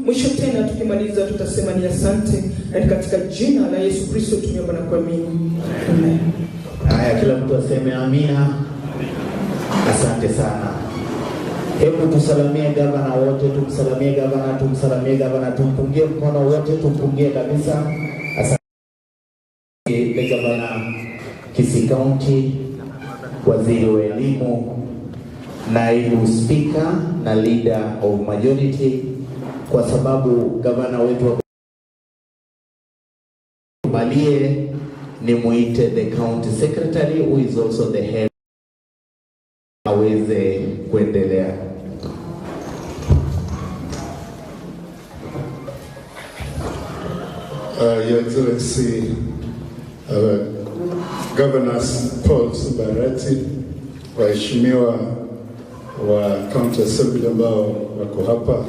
Mwisho tena tukimaliza tutasema ni asante, na katika jina la Yesu Kristo tumeomba na kuamini. Amen. Haya, kila mtu aseme amina. Asante sana. Hebu tusalamie gavana wote, tumsalamie gavana, tumpungie mkono wote, tumpungie kabisa. Asante gavana Kisii County, waziri wa elimu, naibu speaker na leader of majority, kwa sababu gavana wetu Malie ni muite the county secretary who is also the head aweze kuendelea. Your Excellency, Governors Paul Subarati, waheshimiwa wa County Assembly ambao wako hapa,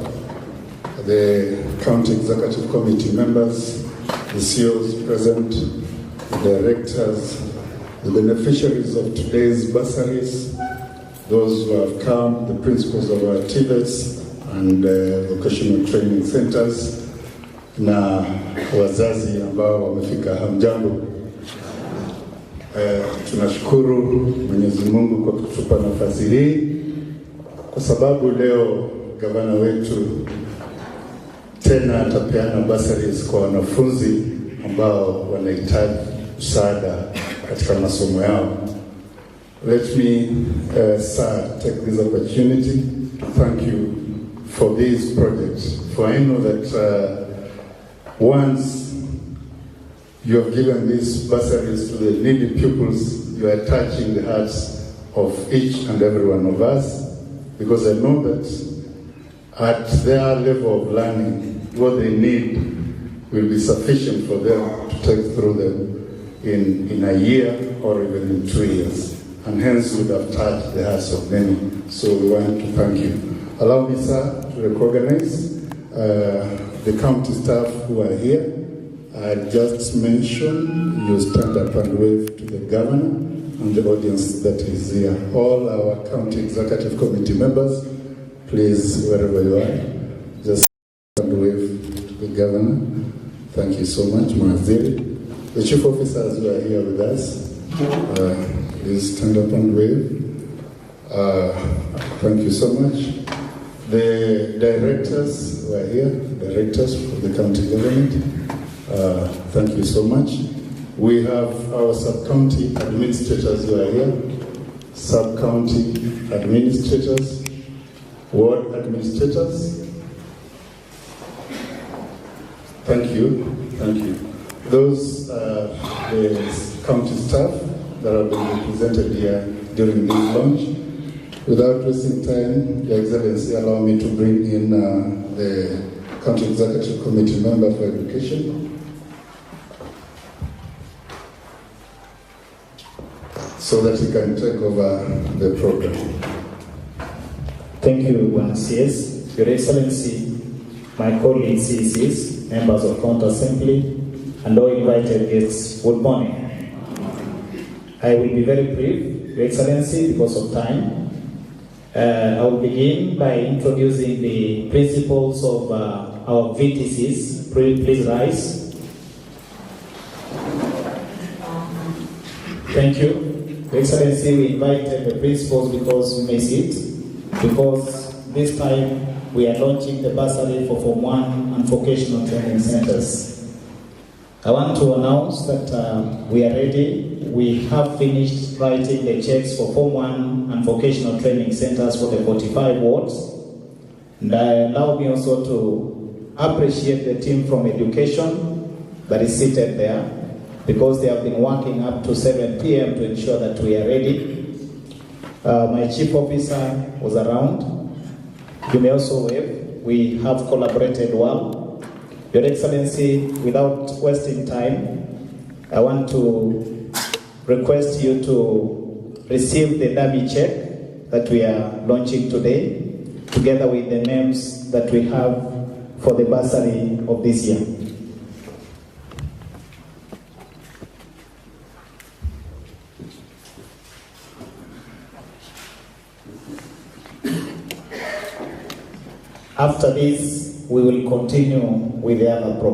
the County Executive Committee members, the CEOs present, the directors, the beneficiaries of today's bursaries, those who have come, the principals of our TVETs and vocational training centers, na wazazi ambao wamefika, hamjambo. Tunashukuru Mwenyezi Mungu kwa kutupa nafasi hii, kwa sababu leo gavana wetu tena atapeana bursaries kwa wanafunzi ambao wanahitaji msaada katika masomo yao. Let me, sir, take this opportunity to thank you for this project, for I know that once you have given these bursaries to the needy pupils, you are touching the hearts of each and every one of us, because I know that at their level of learning, what they need will be sufficient for them to take through them in a year or even in 2 years. And hence would have touched the hearts of many. So we want to thank you. Allow me, sir, to recognize the county staff who are here. I just mentioned you stand up and wave to the governor and the audience that is here. All our county executive committee members, please, wherever you are, just stand and wave to the governor. Thank you so much, Maziri. The chief officers who are here with us, please stand up and wave. Thank you so much. The directors who are here, directors of the county government, thank you so much. We have our sub-county administrators who are here, sub-county administrators, ward administrators. Thank you, thank you. Those are the county staff that have been represented here during this launch. Without wasting time, Your Excellency, allow me to bring in the County Executive Committee member for Education, so that he can take over the program. Thank you, Bwana CS. Your Excellency, my colleagues, CCs, members of County Assembly, and all invited guests, good morning. I will be very brief, Your Excellency, because of time. I will begin by introducing the principals of our VTCs. Please rise. Thank you. Your Excellency, we invited the principals because you may sit, because this time we are launching the bursary for Form 1 and vocational training centers. I want to announce that we are ready. We have finished writing the checks for Form 1 and vocational training centers for the 45 wards. And allow me also to appreciate the team from education that is seated there, because they have been working up to 7 p.m. to ensure that we are ready. My chief officer was around. You may also wave. We have collaborated well. Your Excellency, without wasting time, I want to request you to receive the dummy check that we are launching today, together with the names that we have for the bursary of this year. After this, we will continue with the other program.